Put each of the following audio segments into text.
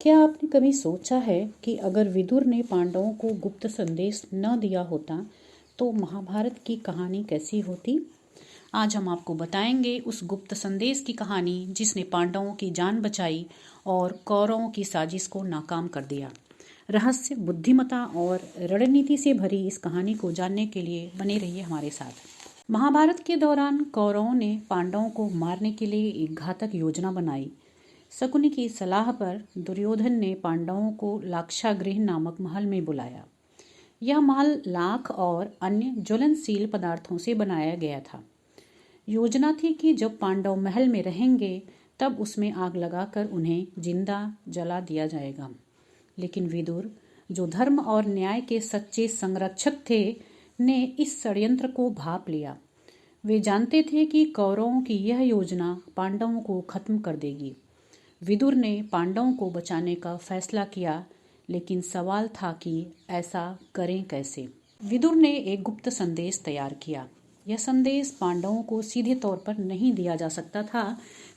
क्या आपने कभी सोचा है कि अगर विदुर ने पांडवों को गुप्त संदेश न दिया होता तो महाभारत की कहानी कैसी होती? आज हम आपको बताएंगे उस गुप्त संदेश की कहानी जिसने पांडवों की जान बचाई और कौरवों की साजिश को नाकाम कर दिया। रहस्य, बुद्धिमत्ता और रणनीति से भरी इस कहानी को जानने के लिए बने रहिए हमारे साथ। महाभारत के दौरान कौरवों ने पांडवों को मारने के लिए एक घातक योजना बनाई। शकुनि की सलाह पर दुर्योधन ने पांडवों को लाक्षागृह नामक महल में बुलाया। यह महल लाख और अन्य ज्वलनशील पदार्थों से बनाया गया था। योजना थी कि जब पांडव महल में रहेंगे तब उसमें आग लगाकर उन्हें जिंदा जला दिया जाएगा। लेकिन विदुर, जो धर्म और न्याय के सच्चे संरक्षक थे, ने इस षड्यंत्र को भांप लिया। वे जानते थे कि कौरवों की यह योजना पांडवों को खत्म कर देगी। विदुर ने पांडवों को बचाने का फैसला किया, लेकिन सवाल था कि ऐसा करें कैसे। विदुर ने एक गुप्त संदेश तैयार किया। यह संदेश पांडवों को सीधे तौर पर नहीं दिया जा सकता था,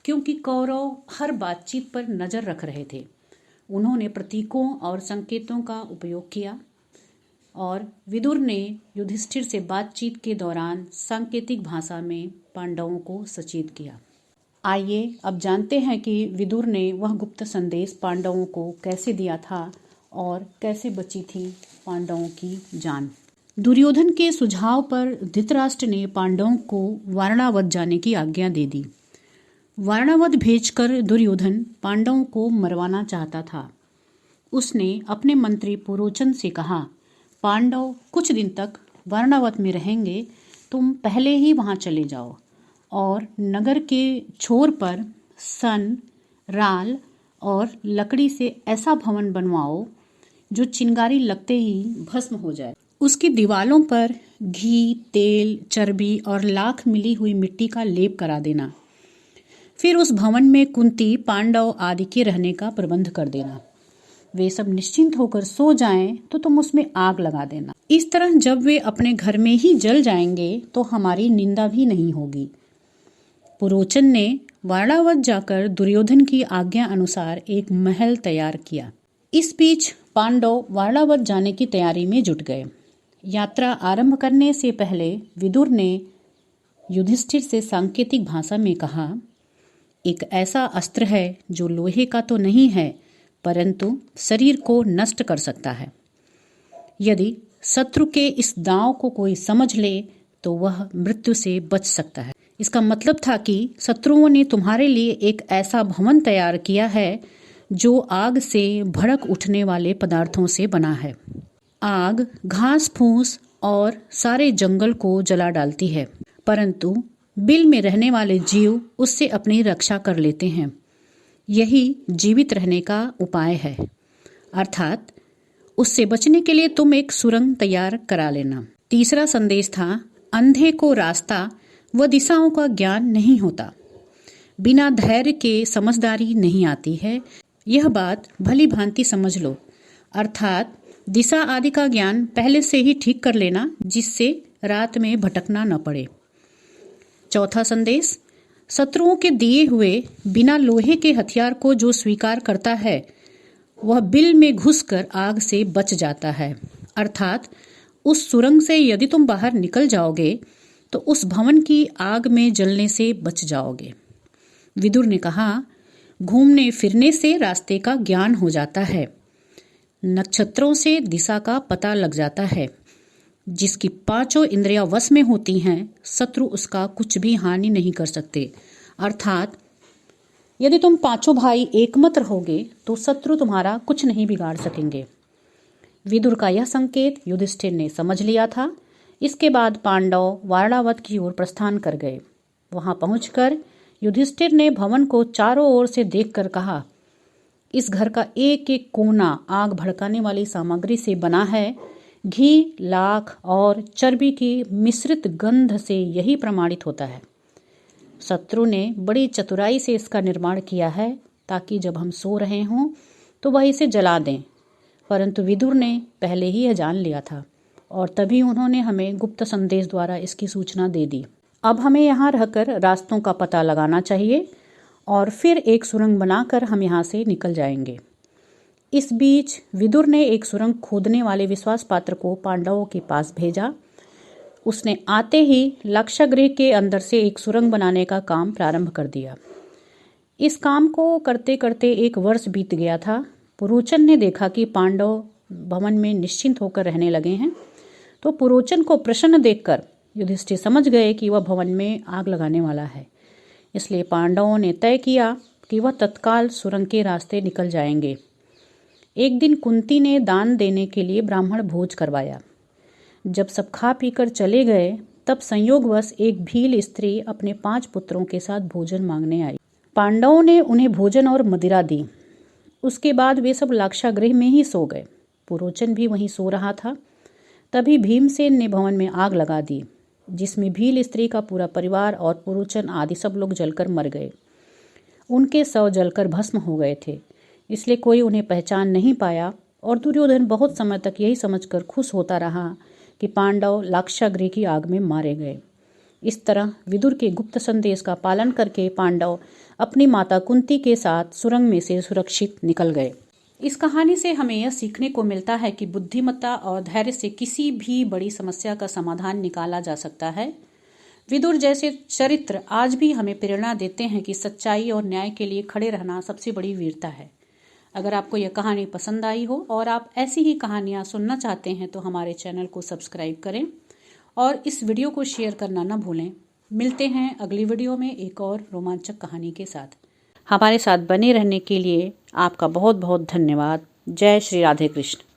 क्योंकि कौरव हर बातचीत पर नजर रख रहे थे। उन्होंने प्रतीकों और संकेतों का उपयोग किया और विदुर ने युधिष्ठिर से बातचीत के दौरान सांकेतिक भाषा में पांडवों को सचेत किया। आइए अब जानते हैं कि विदुर ने वह गुप्त संदेश पांडवों को कैसे दिया था और कैसे बची थी पांडवों की जान। दुर्योधन के सुझाव पर धृतराष्ट्र ने पांडवों को वारणावत जाने की आज्ञा दे दी। वारणावत भेजकर दुर्योधन पांडवों को मरवाना चाहता था। उसने अपने मंत्री पुरोचन से कहा, पांडव कुछ दिन तक वारणावत में रहेंगे, तुम पहले ही वहां चले जाओ और नगर के छोर पर सन, राल और लकड़ी से ऐसा भवन बनवाओ जो चिंगारी लगते ही भस्म हो जाए। उसकी दीवालों पर घी, तेल, चर्बी और लाख मिली हुई मिट्टी का लेप करा देना। फिर उस भवन में कुंती, पांडव आदि के रहने का प्रबंध कर देना। वे सब निश्चिंत होकर सो जाएं तो तुम उसमें आग लगा देना। इस तरह जब वे अपने घर में ही जल जाएंगे तो हमारी निंदा भी नहीं होगी। पुरोचन ने वारणावत जाकर दुर्योधन की आज्ञा अनुसार एक महल तैयार किया। इस बीच पांडव वारणावत जाने की तैयारी में जुट गए। यात्रा आरंभ करने से पहले विदुर ने युधिष्ठिर से सांकेतिक भाषा में कहा, एक ऐसा अस्त्र है जो लोहे का तो नहीं है, परंतु शरीर को नष्ट कर सकता है। यदि शत्रु के इस दांव को कोई समझ ले तो वह मृत्यु से बच सकता है। इसका मतलब था कि शत्रुओं ने तुम्हारे लिए एक ऐसा भवन तैयार किया है जो आग से भड़क उठने वाले पदार्थों से बना है। आग घास फूस और सारे जंगल को जला डालती है, परंतु बिल में रहने वाले जीव उससे अपनी रक्षा कर लेते हैं। यही जीवित रहने का उपाय है, अर्थात उससे बचने के लिए तुम एक सुरंग तैयार करा लेना। तीसरा संदेश था, अंधे को रास्ता व दिशाओं का ज्ञान नहीं होता। बिना धैर्य के समझदारी नहीं आती है। यह बात भली भांति समझ लो, अर्थात दिशा आदि का ज्ञान पहले से ही ठीक कर लेना, जिससे रात में भटकना न पड़े। चौथा संदेश, शत्रुओं के दिए हुए बिना लोहे के हथियार को जो स्वीकार करता है वह बिल में घुसकर आग से बच जाता है। अर्थात उस सुरंग से यदि तुम बाहर निकल जाओगे तो उस भवन की आग में जलने से बच जाओगे। विदुर ने कहा, घूमने फिरने से रास्ते का ज्ञान हो जाता है। नक्षत्रों से दिशा का पता लग जाता है। जिसकी पांचों इंद्रियां वश में होती हैं, शत्रु उसका कुछ भी हानि नहीं कर सकते। अर्थात यदि तुम पांचों भाई एकमत रहोगे तो शत्रु तुम्हारा कुछ नहीं बिगाड़ सकेंगे। विदुर का यह संकेत युधिष्ठिर ने समझ लिया था। इसके बाद पांडव वारणावत की ओर प्रस्थान कर गए। वहां पहुंचकर युधिष्ठिर ने भवन को चारों ओर से देखकर कहा, इस घर का एक एक कोना आग भड़काने वाली सामग्री से बना है। घी, लाख और चर्बी की मिश्रित गंध से यही प्रमाणित होता है। शत्रु ने बड़ी चतुराई से इसका निर्माण किया है ताकि जब हम सो रहे हों तो वह इसे जला दें, परंतु विदुर ने पहले ही यह जान लिया था और तभी उन्होंने हमें गुप्त संदेश द्वारा इसकी सूचना दे दी। अब हमें यहाँ रहकर रास्तों का पता लगाना चाहिए और फिर एक सुरंग बनाकर हम यहाँ से निकल जाएंगे। इस बीच विदुर ने एक सुरंग खोदने वाले विश्वास पात्र को पांडवों के पास भेजा। उसने आते ही लाक्षागृह के अंदर से एक सुरंग बनाने का काम प्रारंभ कर दिया। इस काम को करते करते 1 वर्ष बीत गया था। पुरोचन ने देखा कि पांडव भवन में निश्चिंत होकर रहने लगे हैं, तो पुरोचन को प्रसन्न देखकर युधिष्ठिर समझ गए कि वह भवन में आग लगाने वाला है। इसलिए पांडवों ने तय किया कि वह तत्काल सुरंग के रास्ते निकल जाएंगे। एक दिन कुंती ने दान देने के लिए ब्राह्मण भोज करवाया। जब सब खा पीकर चले गए, तब संयोगवश एक भील स्त्री अपने 5 पुत्रों के साथ भोजन मांगने आई। पांडवों ने उन्हें भोजन और मदिरा दी। उसके बाद वे सब लाक्षागृह में ही सो गए। पुरोचन भी वहीं सो रहा था। तभी भीमसेन ने भवन में आग लगा दी, जिसमें भील स्त्री का पूरा परिवार और पुरोचन आदि सब लोग जलकर मर गए। उनके शव जलकर भस्म हो गए थे, इसलिए कोई उन्हें पहचान नहीं पाया और दुर्योधन बहुत समय तक यही समझकर खुश होता रहा कि पांडव लाक्षागृह की आग में मारे गए। इस तरह विदुर के गुप्त संदेश का पालन करके पांडव अपनी माता कुंती के साथ सुरंग में से सुरक्षित निकल गए। इस कहानी से हमें यह सीखने को मिलता है कि बुद्धिमत्ता और धैर्य से किसी भी बड़ी समस्या का समाधान निकाला जा सकता है। विदुर जैसे चरित्र आज भी हमें प्रेरणा देते हैं कि सच्चाई और न्याय के लिए खड़े रहना सबसे बड़ी वीरता है। अगर आपको यह कहानी पसंद आई हो और आप ऐसी ही कहानियाँ सुनना चाहते हैं तो हमारे चैनल को सब्सक्राइब करें और इस वीडियो को शेयर करना न भूलें। मिलते हैं अगली वीडियो में एक और रोमांचक कहानी के साथ। हमारे साथ बने रहने के लिए आपका बहुत बहुत धन्यवाद। जय श्री राधे कृष्ण।